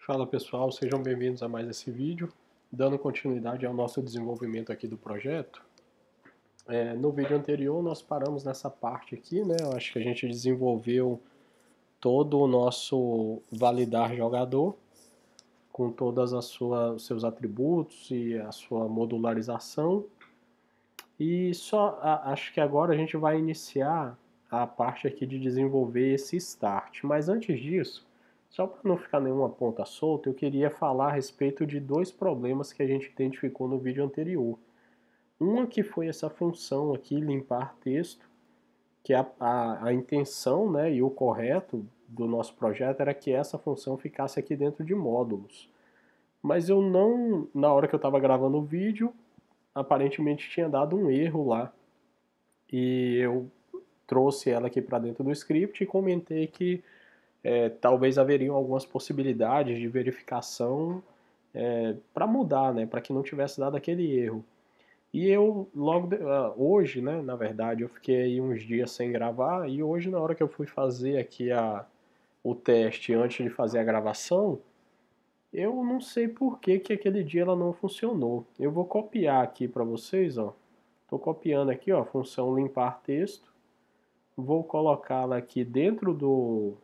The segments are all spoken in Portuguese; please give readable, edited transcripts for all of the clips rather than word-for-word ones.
Fala pessoal, sejam bem-vindos a mais esse vídeo. Dando continuidade ao nosso desenvolvimento aqui do projeto. No vídeo anterior nós paramos nessa parte aqui, né? Eu acho que a gente desenvolveu todo o nosso validar jogador, com todas os seus atributos e a sua modularização. E acho que agora a gente vai iniciar a parte aqui de desenvolver esse start. Mas antes disso, só para não ficar nenhuma ponta solta, eu queria falar a respeito de dois problemas que a gente identificou no vídeo anterior. Uma que foi essa função aqui, limpar texto, que a intenção, né, e o correto do nosso projeto era que essa função ficasse aqui dentro de módulos. Mas eu não, na hora que eu estava gravando o vídeo, aparentemente tinha dado um erro lá. E eu trouxe ela aqui para dentro do script e comentei que talvez haveriam algumas possibilidades de verificação para mudar, né, para que não tivesse dado aquele erro. E eu hoje, né, na verdade, eu fiquei aí uns dias sem gravar e hoje na hora que eu fui fazer aqui o teste antes de fazer a gravação, eu não sei por que que aquele dia ela não funcionou. Eu vou copiar aqui para vocês, ó. Estou copiando aqui, ó, a função limpar texto. Vou colocá-la aqui dentro do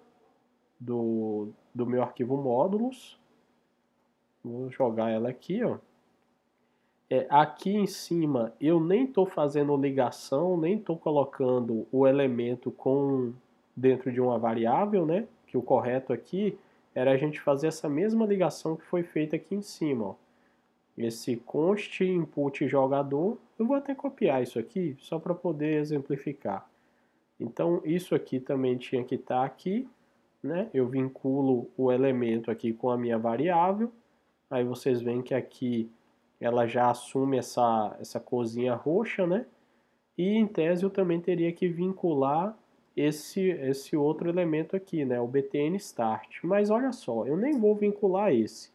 meu arquivo módulos. Vou jogar ela aqui, ó. Aqui em cima eu nem estou fazendo ligação, nem estou colocando o elemento dentro de uma variável, né? Que o correto aqui era a gente fazer essa mesma ligação que foi feita aqui em cima, ó. Esse const input jogador, eu vou até copiar isso aqui só para poder exemplificar. Então isso aqui também tinha que estar aqui, né? Eu vinculo o elemento aqui com a minha variável. Aí vocês veem que aqui ela já assume essa corzinha roxa, né? E em tese eu também teria que vincular esse outro elemento aqui, né? O btn start. Mas olha só, eu nem vou vincular esse.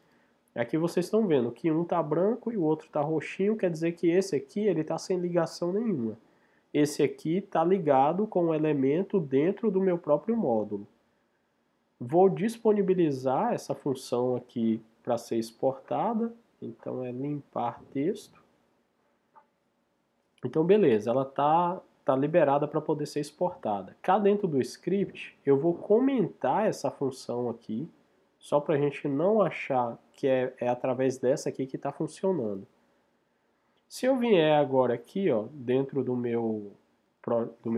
Aqui vocês estão vendo que um está branco e o outro está roxinho, quer dizer que esse aqui ele está sem ligação nenhuma. Esse aqui está ligado com um elemento dentro do meu próprio módulo. Vou disponibilizar essa função aqui para ser exportada. Então é limpar texto. Então beleza, ela tá liberada para poder ser exportada. Cá dentro do script eu vou comentar essa função aqui, só para a gente não achar que é através dessa aqui que está funcionando. Se eu vier agora aqui, ó, dentro do meu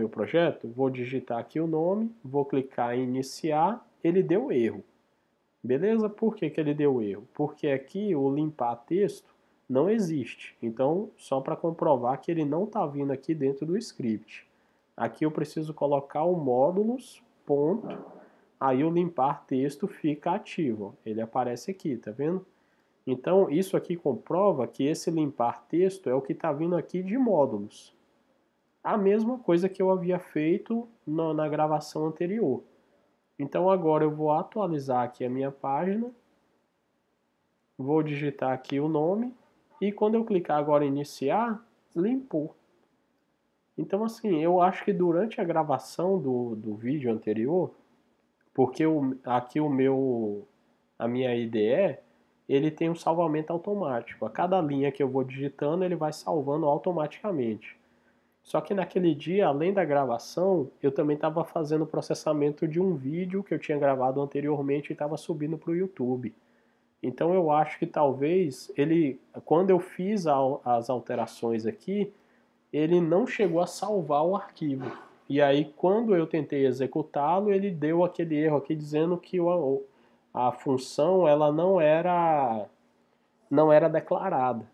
projeto, vou digitar aqui o nome, vou clicar em iniciar, ele deu erro. Beleza? Por que que ele deu erro? Porque aqui o limpar texto não existe. Então, só para comprovar que ele não está vindo aqui dentro do script. Aqui eu preciso colocar o módulos, ponto, aí o limpar texto fica ativo. Ele aparece aqui, tá vendo? Então, isso aqui comprova que esse limpar texto é o que está vindo aqui de módulos. A mesma coisa que eu havia feito na gravação anterior. Então agora eu vou atualizar aqui a minha página, vou digitar aqui o nome e quando eu clicar agora em iniciar, limpou. Então assim, eu acho que durante a gravação do vídeo anterior, porque aqui a minha IDE, ele tem um salvamento automático. A cada linha que eu vou digitando, ele vai salvando automaticamente. Só que naquele dia, além da gravação, eu também estava fazendo o processamento de um vídeo que eu tinha gravado anteriormente e estava subindo para o YouTube. Então eu acho que talvez quando eu fiz as alterações aqui, ele não chegou a salvar o arquivo. E aí quando eu tentei executá-lo, ele deu aquele erro aqui dizendo que a função ela não era declarada.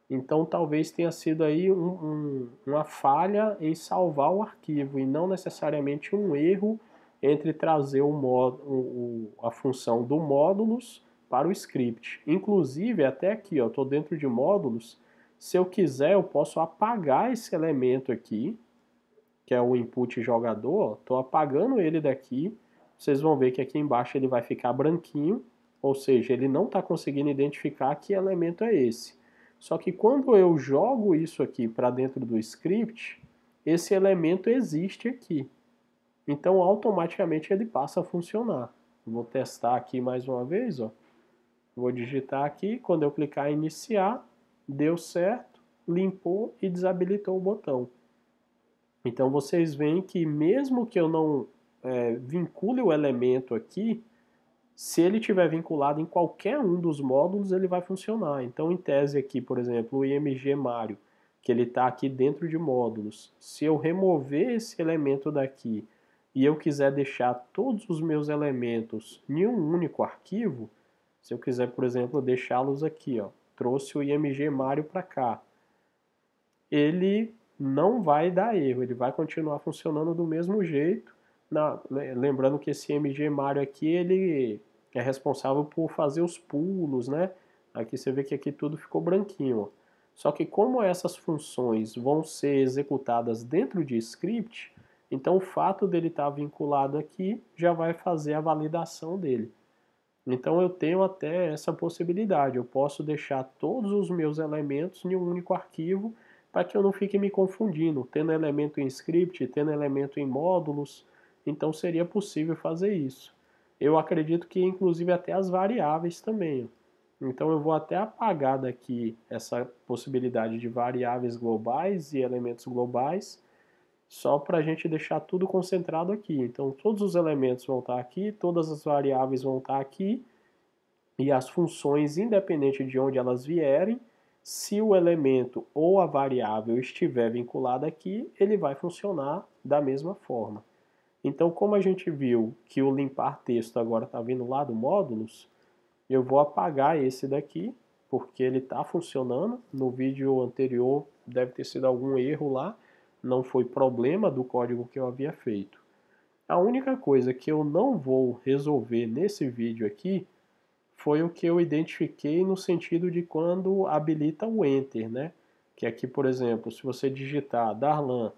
Então talvez tenha sido aí uma falha em salvar o arquivo e não necessariamente um erro entre trazer a função do módulos para o script. Inclusive até aqui, estou dentro de módulos, se eu quiser eu posso apagar esse elemento aqui, que é o input jogador, estou apagando ele daqui, vocês vão ver que aqui embaixo ele vai ficar branquinho, ou seja, ele não está conseguindo identificar que elemento é esse. Só que quando eu jogo isso aqui para dentro do script, esse elemento existe aqui. Então automaticamente ele passa a funcionar. Vou testar aqui mais uma vez, ó. Vou digitar aqui, quando eu clicar em iniciar, deu certo, limpou e desabilitou o botão. Então vocês veem que mesmo que eu não vincule o elemento aqui, se ele estiver vinculado em qualquer um dos módulos, ele vai funcionar. Então, em tese aqui, por exemplo, o IMG Mario, que ele está aqui dentro de módulos, se eu remover esse elemento daqui e eu quiser deixar todos os meus elementos em um único arquivo, se eu quiser, por exemplo, deixá-los aqui, ó, trouxe o IMG Mario para cá, ele não vai dar erro, ele vai continuar funcionando do mesmo jeito. Lembrando que esse IMG Mario aqui, ele é responsável por fazer os pulos, né? Aqui você vê que aqui tudo ficou branquinho, ó. Só que como essas funções vão ser executadas dentro de script, então o fato dele estar vinculado aqui já vai fazer a validação dele. Então eu tenho até essa possibilidade, eu posso deixar todos os meus elementos em um único arquivo para que eu não fique me confundindo, tendo elemento em script, tendo elemento em módulos, então seria possível fazer isso. Eu acredito que inclusive até as variáveis também. Então eu vou até apagar daqui essa possibilidade de variáveis globais e elementos globais, só para a gente deixar tudo concentrado aqui. Então todos os elementos vão estar aqui, todas as variáveis vão estar aqui, e as funções, independente de onde elas vierem, se o elemento ou a variável estiver vinculada aqui, ele vai funcionar da mesma forma. Então, como a gente viu que o limpar texto agora está vindo lá do módulos, eu vou apagar esse daqui, porque ele está funcionando. No vídeo anterior deve ter sido algum erro lá, não foi problema do código que eu havia feito. A única coisa que eu não vou resolver nesse vídeo aqui foi o que eu identifiquei no sentido de quando habilita o Enter, né? Que aqui, por exemplo, se você digitar Darlan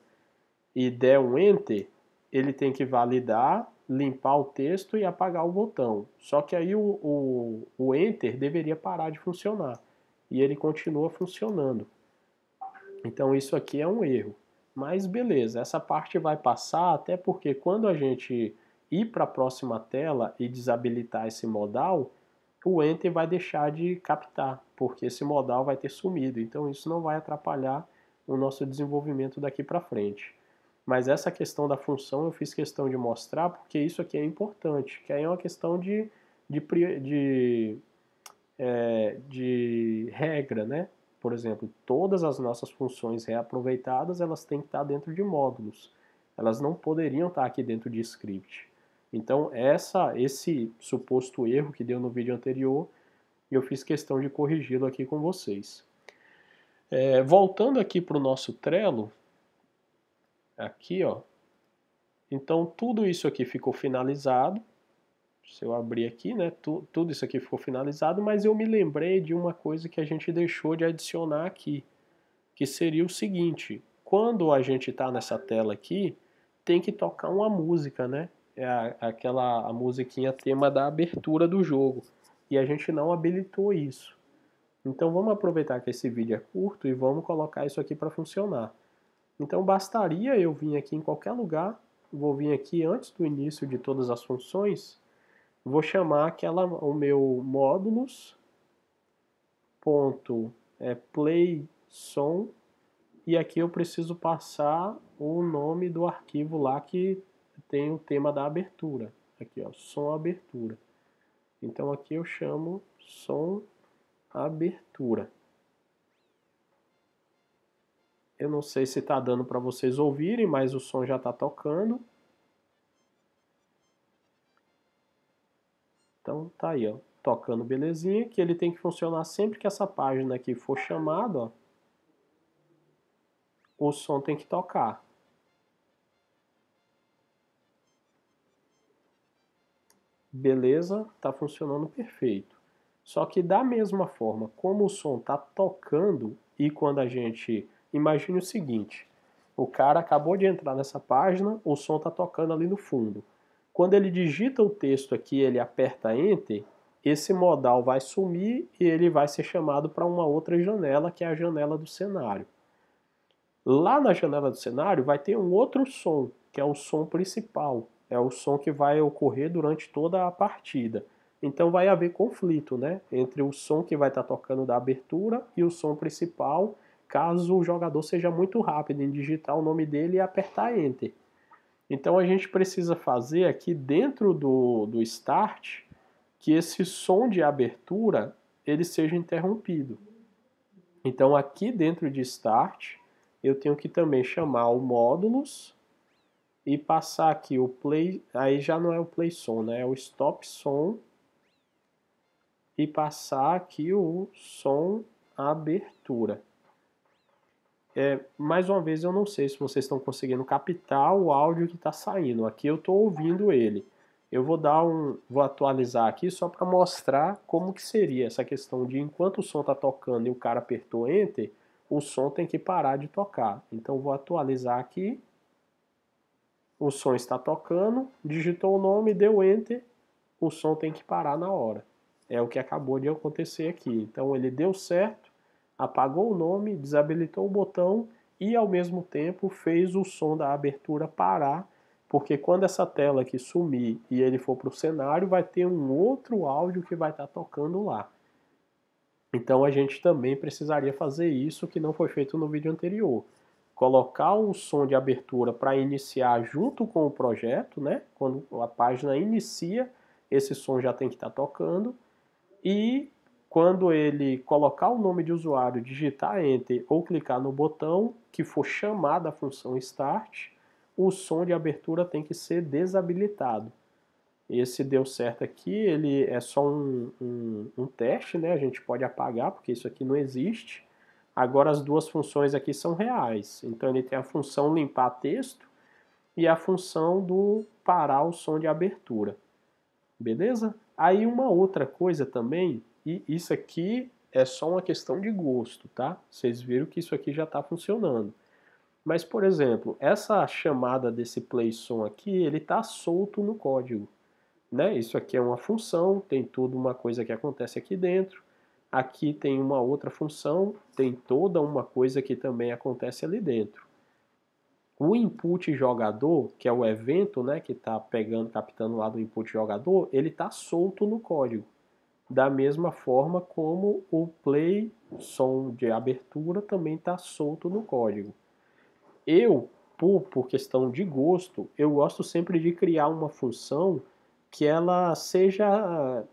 e der um Enter, ele tem que validar, limpar o texto e apagar o botão. Só que aí o Enter deveria parar de funcionar. E ele continua funcionando. Então isso aqui é um erro. Mas beleza, essa parte vai passar, até porque quando a gente ir para a próxima tela e desabilitar esse modal, o Enter vai deixar de captar, porque esse modal vai ter sumido. Então isso não vai atrapalhar o nosso desenvolvimento daqui para frente. Mas essa questão da função eu fiz questão de mostrar, porque isso aqui é importante, que aí é uma questão de, de, de regra, né? Por exemplo, todas as nossas funções reaproveitadas, elas têm que estar dentro de módulos. Elas não poderiam estar aqui dentro de script. Então, esse suposto erro que deu no vídeo anterior, eu fiz questão de corrigi-lo aqui com vocês. Voltando aqui para o nosso Trello, aqui, ó. Então, tudo isso aqui ficou finalizado. Se eu abrir aqui, né, tudo isso aqui ficou finalizado, mas eu me lembrei de uma coisa que a gente deixou de adicionar aqui, que seria o seguinte: quando a gente está nessa tela aqui, tem que tocar uma música, né? A musiquinha tema da abertura do jogo. E a gente não habilitou isso. Então vamos aproveitar que esse vídeo é curto e vamos colocar isso aqui para funcionar. Então bastaria eu vir aqui em qualquer lugar, vou vir aqui antes do início de todas as funções, vou chamar o meu módulos ponto play som, e aqui eu preciso passar o nome do arquivo lá que tem o tema da abertura. Aqui, ó, som abertura. Então aqui eu chamo som abertura. Eu não sei se está dando para vocês ouvirem, mas o som já está tocando. Então tá aí, ó, tocando belezinha, que ele tem que funcionar sempre que essa página aqui for chamada, ó, o som tem que tocar. Beleza, tá funcionando perfeito. Só que da mesma forma, como o som tá tocando e quando a gente... Imagine o seguinte, o cara acabou de entrar nessa página, o som tá tocando ali no fundo. Quando ele digita o texto aqui, ele aperta Enter, esse modal vai sumir e ele vai ser chamado para uma outra janela, que é a janela do cenário. Lá na janela do cenário vai ter um outro som, que é o som principal. É o som que vai ocorrer durante toda a partida. Então vai haver conflito, né, entre o som que vai estar tocando da abertura e o som principal, caso o jogador seja muito rápido em digitar o nome dele e apertar Enter. Então a gente precisa fazer aqui dentro do Start que esse som de abertura ele seja interrompido. Então aqui dentro de Start eu tenho que também chamar o módulos e passar aqui o play, aí já não é o play som, né? É o stop som e passar aqui o som abertura. Mais uma vez eu não sei se vocês estão conseguindo captar o áudio que está saindo. Aqui eu estou ouvindo ele. Eu vou atualizar aqui só para mostrar como que seria essa questão de enquanto o som está tocando e o cara apertou Enter, o som tem que parar de tocar. Então vou atualizar aqui. O som está tocando, digitou o nome, deu Enter, o som tem que parar na hora. É o que acabou de acontecer aqui. Então ele deu certo, apagou o nome, desabilitou o botão e ao mesmo tempo fez o som da abertura parar, porque quando essa tela aqui sumir e ele for para o cenário, vai ter um outro áudio que vai estar tocando lá. Então a gente também precisaria fazer isso que não foi feito no vídeo anterior. Colocar o som de abertura para iniciar junto com o projeto, né? Quando a página inicia, esse som já tem que estar tocando. E quando ele colocar o nome de usuário, digitar Enter ou clicar no botão que for chamar da função Start, o som de abertura tem que ser desabilitado. Esse deu certo aqui, ele é só um teste, né? A gente pode apagar porque isso aqui não existe. Agora as duas funções aqui são reais. Então ele tem a função limpar texto e a função do parar o som de abertura. Beleza? Aí uma outra coisa também, e isso aqui é só uma questão de gosto, tá? Vocês viram que isso aqui já está funcionando. Mas, por exemplo, essa chamada desse play som aqui, ele está solto no código. Né? Isso aqui é uma função, tem tudo uma coisa que acontece aqui dentro. Aqui tem uma outra função, tem toda uma coisa que também acontece ali dentro. O input jogador, que é o evento, né, que está captando lá do input jogador, ele está solto no código. Da mesma forma como o play som de abertura também está solto no código. Eu, por questão de gosto, eu gosto sempre de criar uma função que ela seja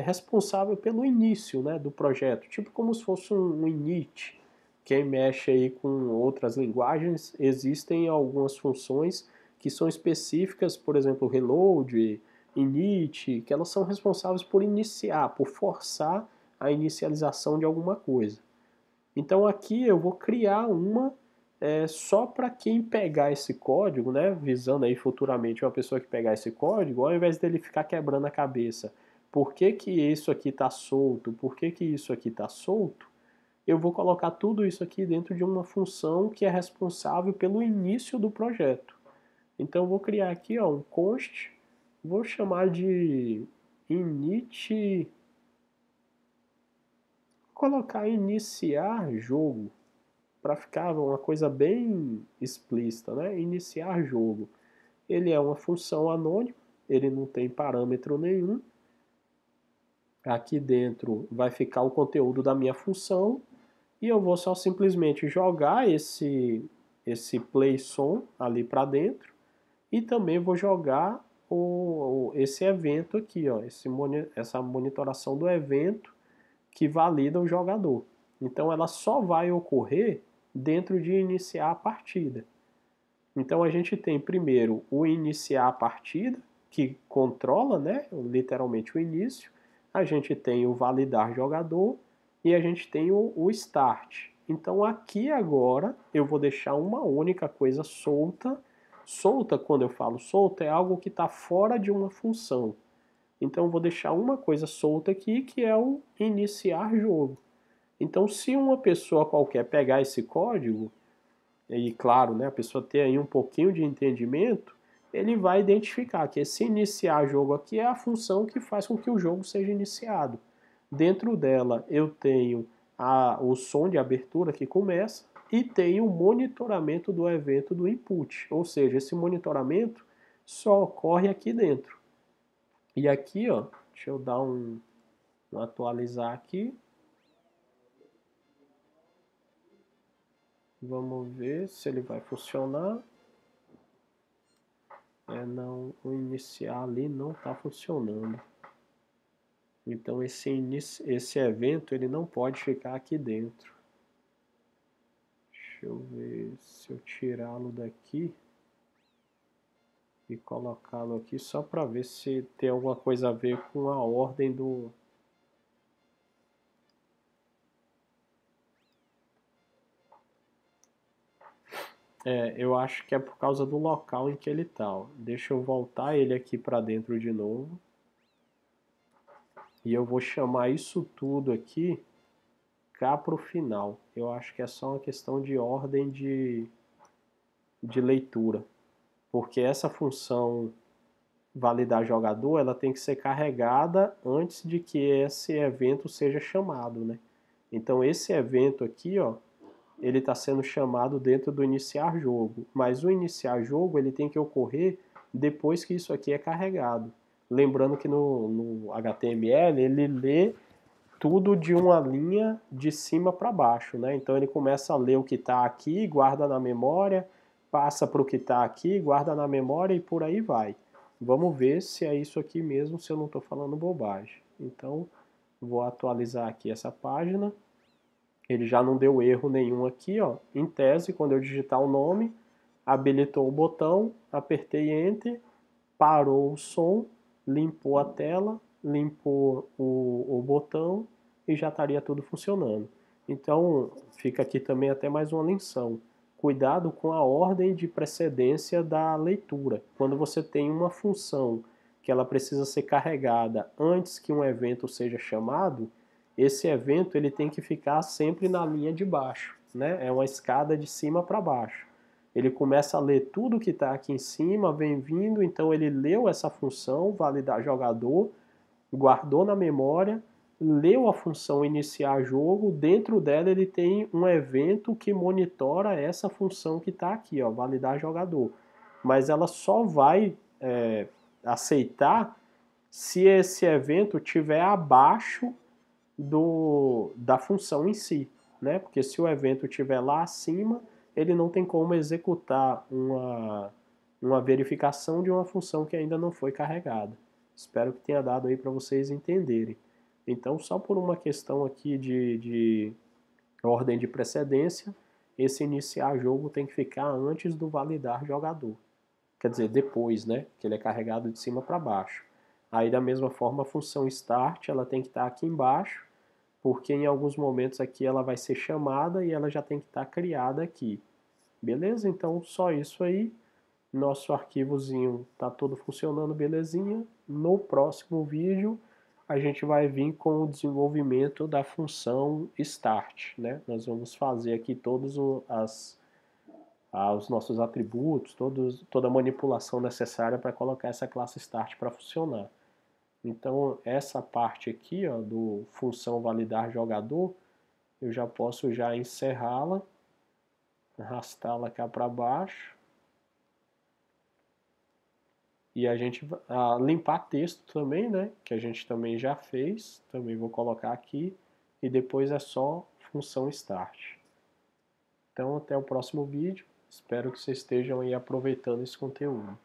responsável pelo início, né, do projeto, tipo como se fosse um init. Quem mexe aí com outras linguagens, existem algumas funções que são específicas, por exemplo, reload, init, que elas são responsáveis por iniciar, por forçar a inicialização de alguma coisa. Então aqui eu vou criar uma só para quem pegar esse código, né, visando aí futuramente uma pessoa que pegar esse código, ao invés dele ficar quebrando a cabeça, por que que isso aqui está solto, por que que isso aqui está solto, eu vou colocar tudo isso aqui dentro de uma função que é responsável pelo início do projeto. Então eu vou criar aqui um const, vou chamar de init, colocar iniciar jogo, para ficar uma coisa bem explícita, né? Iniciar jogo. Ele é uma função anônima, ele não tem parâmetro nenhum. Aqui dentro vai ficar o conteúdo da minha função e eu vou só simplesmente jogar esse play som ali para dentro e também vou jogar esse evento aqui, ó, essa monitoração do evento que valida o jogador. Então ela só vai ocorrer dentro de iniciar a partida. Então a gente tem primeiro o iniciar a partida, que controla, né, literalmente o início. A gente tem o validar jogador e a gente tem o start. Então aqui agora eu vou deixar uma única coisa solta. Solta, quando eu falo solta, é algo que está fora de uma função. Então eu vou deixar uma coisa solta aqui, que é o iniciar jogo. Então, se uma pessoa qualquer pegar esse código, e claro, né, a pessoa ter aí um pouquinho de entendimento, ele vai identificar que esse iniciar jogo aqui é a função que faz com que o jogo seja iniciado. Dentro dela eu tenho o som de abertura que começa e tenho o monitoramento do evento do input, ou seja, esse monitoramento só ocorre aqui dentro. E aqui, ó, Deixa eu dar um atualizar aqui. Vamos ver se ele vai funcionar. Não, o iniciar ali não está funcionando. Então esse evento ele não pode ficar aqui dentro. Deixa eu ver se eu tirá-lo daqui e colocá-lo aqui só para ver se tem alguma coisa a ver com a ordem do... eu acho que é por causa do local em que ele está. Deixa eu voltar ele aqui para dentro de novo. E eu vou chamar isso tudo aqui cá para o final. Eu acho que é só uma questão de ordem de leitura. Porque essa função validar jogador, ela tem que ser carregada antes de que esse evento seja chamado, né? Então esse evento aqui, ó, ele está sendo chamado dentro do iniciar jogo, mas o iniciar jogo ele tem que ocorrer depois que isso aqui é carregado. Lembrando que no HTML ele lê tudo de uma linha de cima para baixo, né? Então ele começa a ler o que está aqui, guarda na memória, passa para o que está aqui, guarda na memória e por aí vai. Vamos ver se é isso aqui mesmo, se eu não estou falando bobagem. Então vou atualizar aqui essa página. Ele já não deu erro nenhum aqui, ó. Em tese, quando eu digitar o nome, habilitou o botão, apertei Enter, parou o som, limpou a tela, limpou o botão e já estaria tudo funcionando. Então, fica aqui também até mais uma lição. Cuidado com a ordem de precedência da leitura. Quando você tem uma função que ela precisa ser carregada antes que um evento seja chamado, esse evento ele tem que ficar sempre na linha de baixo, né? É uma escada de cima para baixo. Ele começa a ler tudo que está aqui em cima, vem vindo, então ele leu essa função, validar jogador, guardou na memória, leu a função iniciar jogo, dentro dela ele tem um evento que monitora essa função que está aqui, ó, validar jogador. Mas ela só vai aceitar se esse evento estiver abaixo da função em si, né? Porque se o evento estiver lá acima, ele não tem como executar uma verificação de uma função que ainda não foi carregada. Espero que tenha dado aí para vocês entenderem. Então, só por uma questão aqui de ordem de precedência, esse iniciar jogo tem que ficar antes do validar jogador. Quer dizer, depois, né? Que ele é carregado de cima para baixo. Aí, da mesma forma, a função start ela tem que estar aqui embaixo, porque em alguns momentos aqui ela vai ser chamada e ela já tem que estar criada aqui. Beleza? Então, só isso aí. Nosso arquivozinho está todo funcionando belezinha. No próximo vídeo, a gente vai vir com o desenvolvimento da função start, né? Nós vamos fazer aqui todos os nossos atributos, toda a manipulação necessária para colocar essa classe start para funcionar. Então, essa parte aqui, ó, do função validar jogador, eu já posso já encerrá-la, arrastá-la cá para baixo. E a gente limpar texto também, né? Que a gente também já fez. Também vou colocar aqui. E depois é só função start. Então, até o próximo vídeo. Espero que vocês estejam aí aproveitando esse conteúdo.